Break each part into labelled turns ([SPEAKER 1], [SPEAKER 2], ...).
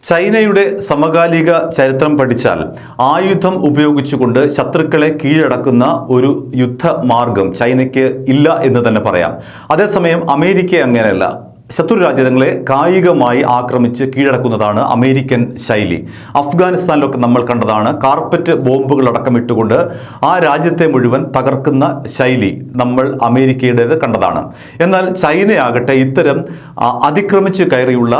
[SPEAKER 1] ചൈനയുടെ സമകാലിക ചരിത്രം പഠിച്ചാൽ ആയുധം ഉപയോഗിച്ചുകൊണ്ട് ശത്രുക്കളെ കീഴടക്കുന്ന ഒരു യുദ്ധമാർഗം ചൈനയ്ക്ക് ഇല്ല എന്ന് തന്നെ പറയാം. അതേസമയം അമേരിക്ക അങ്ങനെയല്ല. ശത്രു രാജ്യങ്ങളെ കായികമായി ആക്രമിച്ച് കീഴടക്കുന്നതാണ് അമേരിക്കൻ ശൈലി. അഫ്ഗാനിസ്ഥാനിലൊക്കെ നമ്മൾ കണ്ടതാണ്. കാർപ്പറ്റ് ബോംബുകളടക്കം ഇട്ടുകൊണ്ട് ആ രാജ്യത്തെ മുഴുവൻ തകർക്കുന്ന ശൈലി നമ്മൾ അമേരിക്കയുടേത് കണ്ടതാണ്. എന്നാൽ ചൈനയാകട്ടെ ഇത്തരം അതിക്രമിച്ച് കയറിയുള്ള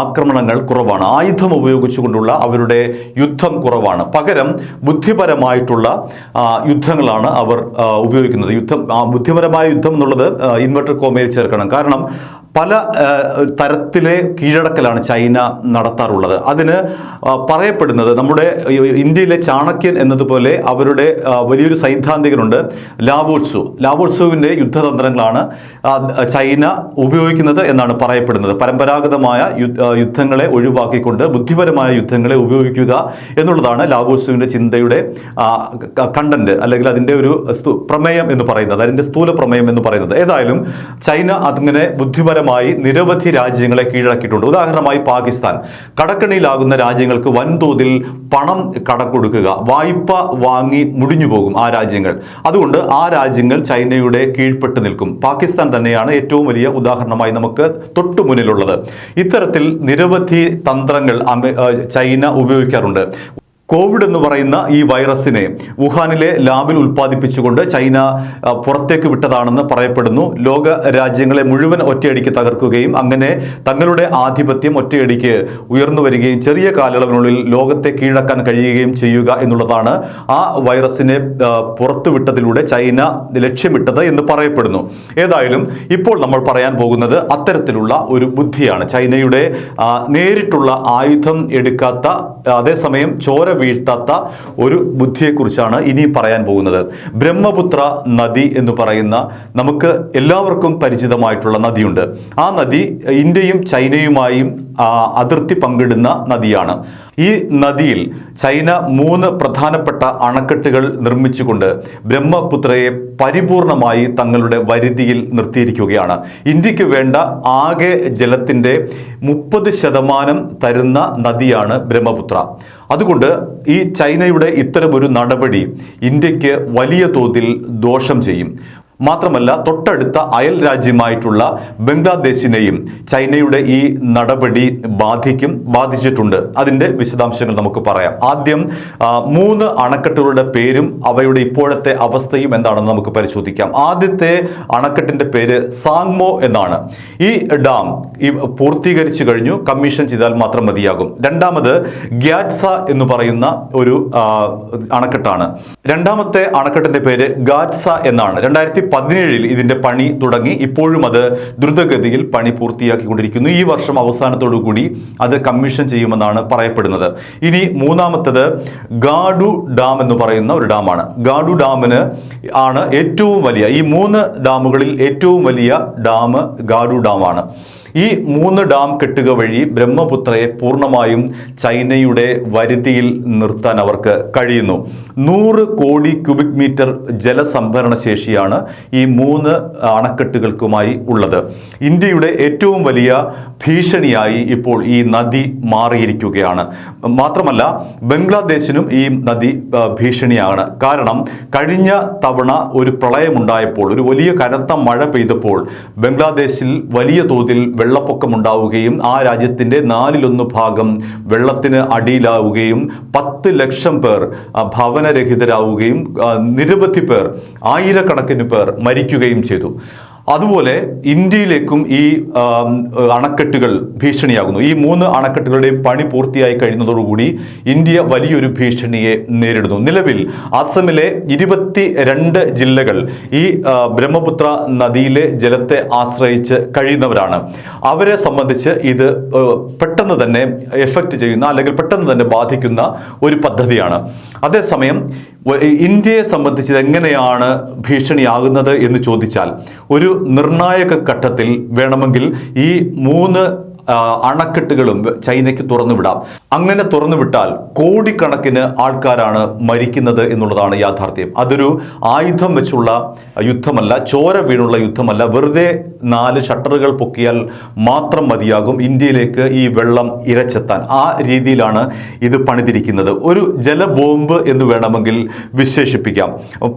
[SPEAKER 1] ആക്രമണങ്ങൾ കുറവാണ്. ആയുധം ഉപയോഗിച്ചുകൊണ്ടുള്ള അവരുടെ യുദ്ധം കുറവാണ്. പകരം ബുദ്ധിപരമായിട്ടുള്ള യുദ്ധങ്ങളാണ് അവർ ഉപയോഗിക്കുന്നത്. ബുദ്ധിപരമായ യുദ്ധം എന്നുള്ളത് ഇൻവെർട്ടർ കോമയിൽ ചേർക്കണം. കാരണം പല തരത്തിലെ കീഴടക്കലാണ് ചൈന നടത്താറുള്ളത്. അതിന് പറയപ്പെടുന്നത് നമ്മുടെ ഇന്ത്യയിലെ ചാണക്യൻ എന്നതുപോലെ അവരുടെ വലിയൊരു സൈദ്ധാന്തികനുണ്ട്, ലാവോത്സുവിൻ്റെ യുദ്ധതന്ത്രങ്ങളാണ് ചൈന ഉപയോഗിക്കുന്നത് എന്നാണ് പറയപ്പെടുന്നത്. പരമ്പരാഗതമായ യുദ്ധങ്ങളെ ഒഴിവാക്കിക്കൊണ്ട് ബുദ്ധിപരമായ യുദ്ധങ്ങളെ ഉപയോഗിക്കുക എന്നുള്ളതാണ് ലാവോത്സുവിൻ്റെ ചിന്തയുടെ കണ്ടന്റ്, അല്ലെങ്കിൽ അതിൻ്റെ ഒരു പ്രമേയം എന്ന് പറയുന്നത്, അതിൻ്റെ സ്ഥൂല പ്രമേയം എന്ന് പറയുന്നത്. ഏതായാലും ചൈന അതിങ്ങനെ ബുദ്ധിപരമായി നിരവധി രാജ്യങ്ങളെ കീഴടക്കിയിട്ടുണ്ട്. ഉദാഹരണമായി പാകിസ്ഥാൻ. കടക്കണിയിലാകുന്ന രാജ്യങ്ങൾക്ക് വൻതോതിൽ പണം കടക്കൊടുക്കുക, വായ്പ വാങ്ങി മുടിഞ്ഞു പോകും ആ രാജ്യങ്ങൾ. അതുകൊണ്ട് ആ രാജ്യങ്ങൾ ചൈനയുടെ കീഴ്പ്പെട്ട് നിൽക്കും. പാകിസ്ഥാൻ തന്നെയാണ് ഏറ്റവും വലിയ ഉദാഹരണമായി നമുക്ക് തൊട്ടു മുന്നിലുള്ളത്. ഇത്തരത്തിൽ നിരവധി തന്ത്രങ്ങൾ ചൈന ഉപയോഗിക്കാറുണ്ട്. കോവിഡ് എന്ന് പറയുന്ന ഈ വൈറസിനെ വുഹാനിലെ ലാബിൽ ഉൽപ്പാദിപ്പിച്ചുകൊണ്ട് ചൈന പുറത്തേക്ക് വിട്ടതാണെന്ന് പറയപ്പെടുന്നു. ലോക രാജ്യങ്ങളെ മുഴുവൻ ഒറ്റയടിക്ക് തകർക്കുകയും അങ്ങനെ തങ്ങളുടെ ആധിപത്യം ഒറ്റയടിക്ക് ഉയർന്നു വരികയും ചെറിയ കാലയളവിനുള്ളിൽ ലോകത്തെ കീഴടക്കാൻ കഴിയുകയും ചെയ്യുക എന്നുള്ളതാണ് ആ വൈറസിനെ പുറത്തുവിട്ടതിലൂടെ ചൈന ലക്ഷ്യമിട്ടത് എന്ന് പറയപ്പെടുന്നു. ഏതായാലും ഇപ്പോൾ നമ്മൾ പറയാൻ പോകുന്നത് അത്തരത്തിലുള്ള ഒരു ബുദ്ധിയാണ്. ചൈനയുടെ നേരിട്ടുള്ള ആയുധം എടുക്കാത്ത, അതേസമയം ചോര വീഴ്ത്താത്ത ഒരു ബുദ്ധിയെക്കുറിച്ചാണ് ഇനി പറയാൻ പോകുന്നത്. ബ്രഹ്മപുത്ര നദി എന്ന് പറയുന്ന നമുക്ക് എല്ലാവർക്കും പരിചിതമായിട്ടുള്ള നദിയുണ്ട്. ആ നദി ഇന്ത്യയും ചൈനയുമായും അതിർത്തി പങ്കിടുന്ന നദിയാണ്. ഈ നദിയിൽ ചൈന 3 പ്രധാനപ്പെട്ട അണക്കെട്ടുകൾ നിർമ്മിച്ചുകൊണ്ട് ബ്രഹ്മപുത്രയെ പരിപൂർണമായി തങ്ങളുടെ വരുതിയിൽ നിർത്തിയിരിക്കുകയാണ്. ഇന്ത്യക്ക് വേണ്ട ആകെ ജലത്തിൻ്റെ 30% തരുന്ന നദിയാണ് ബ്രഹ്മപുത്ര. അതുകൊണ്ട് ഈ ചൈനയുടെ ഇത്തരമൊരു നടപടി ഇന്ത്യക്ക് വലിയ തോതിൽ ദോഷം ചെയ്യും. മാത്രമല്ല, തൊട്ടടുത്ത അയൽ രാജ്യമായിട്ടുള്ള ബംഗ്ലാദേശിനെയും ചൈനയുടെ ഈ നടപടി ബാധിച്ചിട്ടുണ്ട്. അതിൻ്റെ വിശദാംശങ്ങൾ നമുക്ക് പറയാം. ആദ്യം 3 അണക്കെട്ടുകളുടെ പേരും അവയുടെ ഇപ്പോഴത്തെ അവസ്ഥയും എന്താണെന്ന് നമുക്ക് പരിശോധിക്കാം. ആദ്യത്തെ അണക്കെട്ടിൻ്റെ പേര് സാങ്മോ എന്നാണ്. ഈ ഡാം പൂർത്തീകരിച്ചു കഴിഞ്ഞു, കമ്മീഷൻ ചെയ്താൽ മാത്രം മതിയാകും. രണ്ടാമത് ഗ്യാറ്റ്സ എന്ന് പറയുന്ന ഒരു അണക്കെട്ടാണ്. രണ്ടാമത്തെ അണക്കെട്ടിൻ്റെ പേര് ഗാറ്റ്സ എന്നാണ്. 2017 ഇതിന്റെ പണി തുടങ്ങി. ഇപ്പോഴും അത് ദ്രുതഗതിയിൽ പണി പൂർത്തിയാക്കിക്കൊണ്ടിരിക്കുന്നു. ഈ വർഷം അവസാനത്തോടു കൂടി അത് കമ്മീഷൻ ചെയ്യുമെന്നാണ് പറയപ്പെടുന്നത്. ഇനി മൂന്നാമത്തത് ഗാഡു ഡാം എന്ന് പറയുന്ന ഒരു ഡാമാണ്. ഗാഡു ഡാമിന് ആണ് ഏറ്റവും വലിയ, ഈ 3 ഡാമുകളിൽ ഏറ്റവും വലിയ ഡാം ഗാഡു ഡാമാണ്. ഈ 3 ഡാം കെട്ടുക വഴി ബ്രഹ്മപുത്രയെ പൂർണ്ണമായും ചൈനയുടെ വരുതിയിൽ നിർത്താൻ അവർക്ക് കഴിയുന്നു. 100 കോടി ക്യൂബിക് മീറ്റർ ജലസംഭരണ ശേഷിയാണ് ഈ 3 അണക്കെട്ടുകൾക്കുമായി ഉള്ളത്. ഇന്ത്യയുടെ ഏറ്റവും വലിയ ഭീഷണിയായി ഇപ്പോൾ ഈ നദി മാറിയിരിക്കുകയാണ്. മാത്രമല്ല, ബംഗ്ലാദേശിനും ഈ നദി ഭീഷണിയാണ്. കാരണം കഴിഞ്ഞ തവണ ഒരു പ്രളയമുണ്ടായപ്പോൾ, ഒരു വലിയ കനത്ത മഴ പെയ്തപ്പോൾ ബംഗ്ലാദേശിൽ വലിയ തോതിൽ വെള്ളപ്പൊക്കമുണ്ടാവുകയും ആ രാജ്യത്തിൻ്റെ 4/1 ഭാഗം വെള്ളത്തിന് അടിയിലാവുകയും 10 ലക്ഷം പേർ ഭവനരഹിതരാവുകയും നിരവധി പേർ, ആയിരക്കണക്കിന് പേർ മരിക്കുകയും ചെയ്തു. അതുപോലെ ഇന്ത്യയിലേക്കും ഈ അണക്കെട്ടുകൾ ഭീഷണിയാകുന്നു. ഈ 3 അണക്കെട്ടുകളുടെയും പണി പൂർത്തിയായി കഴിയുന്നതോടുകൂടി ഇന്ത്യ വലിയൊരു ഭീഷണിയെ നേരിടുന്നു. നിലവിൽ അസമിലെ 22 ജില്ലകൾ ഈ ബ്രഹ്മപുത്ര നദിയിലെ ജലത്തെ ആശ്രയിച്ച് കഴിയുന്നവരാണ്. അവരെ സംബന്ധിച്ച് ഇത് പെട്ടെന്ന് തന്നെ എഫക്റ്റ് ചെയ്യുന്ന, അല്ലെങ്കിൽ പെട്ടെന്ന് തന്നെ ബാധിക്കുന്ന ഒരു പദ്ധതിയാണ്. അതേസമയം ഇന്ത്യയെ സംബന്ധിച്ച് എങ്ങനെയാണ് ഭീഷണിയാകുന്നത് എന്ന് ചോദിച്ചാൽ, ഒരു നിർണായക ഘട്ടത്തിൽ വേണമെങ്കിൽ ഈ 3 അണക്കെട്ടുകളും ചൈനയ്ക്ക് തുറന്നുവിടാം. അങ്ങനെ തുറന്നുവിട്ടാൽ കോടിക്കണക്കിന് ആൾക്കാരാണ് മരിക്കുന്നത് എന്നുള്ളതാണ് യാഥാർത്ഥ്യം. അതൊരു ആയുധം വെച്ചുള്ള യുദ്ധമല്ല, ചോര വീണുള്ള യുദ്ധമല്ല. വെറുതെ 4 ഷട്ടറുകൾ പൊക്കിയാൽ മാത്രം മതിയാകും ഇന്ത്യയിലേക്ക് ഈ വെള്ളം ഇരച്ചെത്താൻ. ആ രീതിയിലാണ് ഇത് പണിതിരിക്കുന്നത്. ഒരു ജലബോംബ് എന്ന് വേണമെങ്കിൽ വിശേഷിപ്പിക്കാം.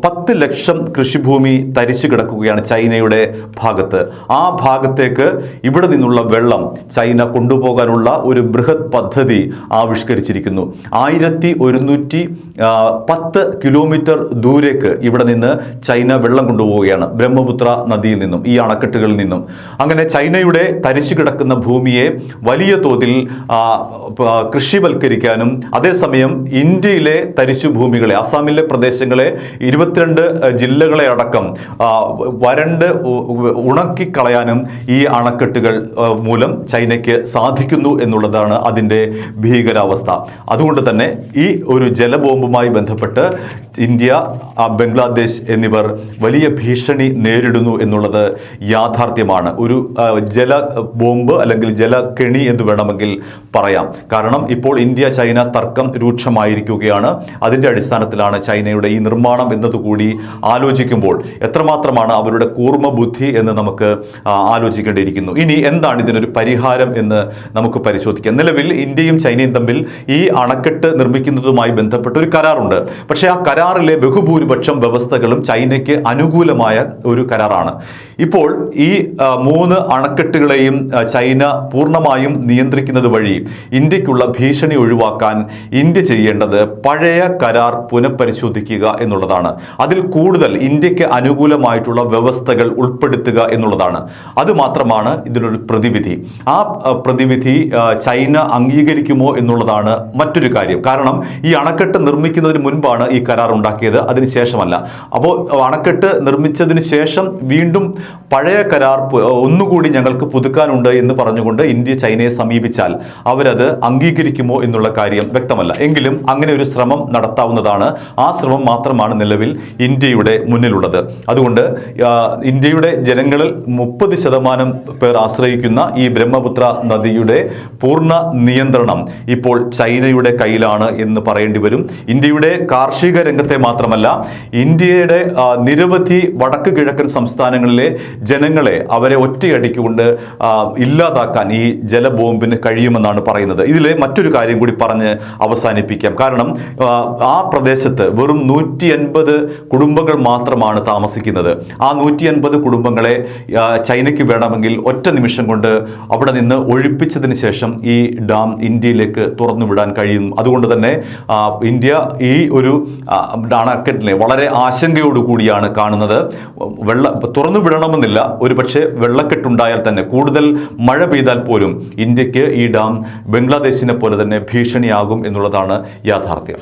[SPEAKER 1] 10 ലക്ഷം കൃഷിഭൂമി തരിച്ചു കിടക്കുകയാണ് ചൈനയുടെ ഭാഗത്ത്. ആ ഭാഗത്തേക്ക് ഇവിടെ നിന്നുള്ള വെള്ളം ചൈന കൊണ്ടുപോകാനുള്ള ഒരു ബൃഹത് പദ്ധതി ആവിഷ്കരിച്ചിരിക്കുന്നു. 1110 കിലോമീറ്റർ ദൂരേക്ക് ഇവിടെ നിന്ന് ചൈന വെള്ളം കൊണ്ടുപോവുകയാണ്, ബ്രഹ്മപുത്ര നദിയിൽ നിന്നും, ഈ അണക്കെട്ടുകളിൽ നിന്നും. അങ്ങനെ ചൈനയുടെ തരിച്ചു കിടക്കുന്ന ഭൂമിയെ വലിയ തോതിൽ കൃഷിവൽക്കരിക്കാനും അതേസമയം ഇന്ത്യയിലെ തരിശു ഭൂമികളെ, അസാമിലെ പ്രദേശങ്ങളെ, 22 ജില്ലകളെ അടക്കം വരണ്ട് ഉണക്കിക്കളയാനും ഈ അണക്കെട്ടുകൾ മൂലം ചൈനയ്ക്ക് സാധിക്കുന്നു എന്നുള്ളതാണ് അതിൻ്റെ ഭീകരാവസ്ഥ. അതുകൊണ്ട് തന്നെ ഈ ഒരു ജലബോംബുമായി ബന്ധപ്പെട്ട് ഇന്ത്യ, ബംഗ്ലാദേശ് എന്നിവർ വലിയ ഭീഷണി നേരിടുന്നു എന്നുള്ളത് യാഥാർത്ഥ്യമാണ്. ഒരു ജല ബോംബ് അല്ലെങ്കിൽ ജലകെണി എന്ന് വേണമെങ്കിൽ പറയാം. കാരണം ഇപ്പോൾ ഇന്ത്യ ചൈന തർക്കം രൂക്ഷമായിരിക്കുകയാണ്. അതിൻ്റെ അടിസ്ഥാനത്തിലാണ് ചൈനയുടെ ഈ നിർമ്മാണം എന്നതുകൂടി ആലോചിക്കുമ്പോൾ എത്രമാത്രമാണ് അവരുടെ കൂർമ്മ ബുദ്ധി എന്ന് നമുക്ക് ആലോചിക്കേണ്ടിയിരിക്കുന്നു. ഇനി എന്താണ് ഇതിനൊരു പരിഹാരം എന്ന് നമുക്ക് പരിശോധിക്കാം. നിലവിൽ ഇന്ത്യയും ചൈനയും തമ്മിൽ ഈ അണക്കെട്ട് നിർമ്മിക്കുന്നതുമായി ബന്ധപ്പെട്ട ഒരു കരാറുണ്ട്. പക്ഷേ ആ കരാറിലെ ബഹുഭൂരിപക്ഷം വ്യവസ്ഥകളും ചൈനയ്ക്ക് അനുകൂലമായ ഒരു കരാറാണ്. ഇപ്പോൾ ഈ 3 അണക്കെട്ടുകളെയും ചൈന പൂർണ്ണമായും നിയന്ത്രിക്കുന്നത് വഴി ഇന്ത്യക്കുള്ള ഭീഷണി ഒഴിവാക്കാൻ ഇന്ത്യ ചെയ്യേണ്ടത് പഴയ കരാർ പുനഃപരിശോധിക്കുക എന്നുള്ളതാണ്. അതിൽ കൂടുതൽ ഇന്ത്യക്ക് അനുകൂലമായിട്ടുള്ള വ്യവസ്ഥകൾ ഉൾപ്പെടുത്തുക എന്നുള്ളതാണ്. അതുമാത്രമാണ് ഇതിനൊരു പ്രതിവിധി. ആ പ്രതിവിധി ചൈന അംഗീകരിക്കുമോ എന്നുള്ളതാണ് മറ്റൊരു കാര്യം. കാരണം ഈ അണക്കെട്ട് നിർമ്മിക്കുന്നതിന് മുൻപാണ് ഈ കരാർ ഉണ്ടാക്കിയത്, അതിനുശേഷമല്ല. അപ്പോൾ അണക്കെട്ട് നിർമ്മിച്ചതിന് ശേഷം വീണ്ടും പഴയ കരാർ ഒന്നുകൂടി ഞങ്ങൾക്ക് പുതുക്കാനുണ്ട് എന്ന് പറഞ്ഞുകൊണ്ട് ഇന്ത്യ ചൈനയെ സമീപിച്ചാൽ അവരത് അംഗീകരിക്കുമോ എന്നുള്ള കാര്യം വ്യക്തമല്ല. എങ്കിലും അങ്ങനെ ഒരു ശ്രമം നടത്താവുന്നതാണ്. ആ ശ്രമം മാത്രമാണ് നിലവിൽ ഇന്ത്യയുടെ മുന്നിലുള്ളത്. അതുകൊണ്ട് ഇന്ത്യയുടെ ജനങ്ങളിൽ 30% പേർ ആശ്രയിക്കുന്ന ഈ ബ്രഹ്മപുത്ര നദിയുടെ പൂർണ്ണ നിയന്ത്രണം ഇപ്പോൾ ചൈനയുടെ കയ്യിലാണ് എന്ന് പറയേണ്ടി വരും. ഇന്ത്യയുടെ കാർഷിക രംഗത്തെ മാത്രമല്ല, ഇന്ത്യയുടെ നിരവധി വടക്ക് കിഴക്കൻ സംസ്ഥാനങ്ങളിലെ ജനങ്ങളെ അവരെ ഒറ്റയടിക്കുകൊണ്ട് ഇല്ലാതാക്കാൻ ഈ ജലബോംബിന് കഴിയുമെന്നാണ് പറയുന്നത്. ഇതിലെ മറ്റൊരു കാര്യം കൂടി പറഞ്ഞ് അവസാനിപ്പിക്കാം. കാരണം ആ പ്രദേശത്ത് വെറും 150 കുടുംബങ്ങൾ മാത്രമാണ് താമസിക്കുന്നത്. ആ 150 കുടുംബങ്ങളെ ചൈനയ്ക്ക് വേണമെങ്കിൽ ഒറ്റ നിമിഷം കൊണ്ട് അവിടെ നിന്ന് ഒഴിപ്പിച്ചതിന് ശേഷം ഈ ഡാം ഇന്ത്യയിലേക്ക് തുറന്നുവിടാൻ കഴിയും. അതുകൊണ്ട് തന്നെ ഇന്ത്യ ഈ ഒരു അണക്കെട്ടിനെ വളരെ ആശങ്കയോടുകൂടിയാണ് കാണുന്നത്. തുറന്നു വിടണമെന്നില്ല, ഒരുപക്ഷെ വെള്ളക്കെട്ടുണ്ടായാൽ തന്നെ, കൂടുതൽ മഴ പെയ്താൽ പോലും ഇന്ത്യക്ക് ഈ ഡാം ബംഗ്ലാദേശിനെ പോലെ തന്നെ ഭീഷണിയാകും എന്നുള്ളതാണ് യാഥാർത്ഥ്യം.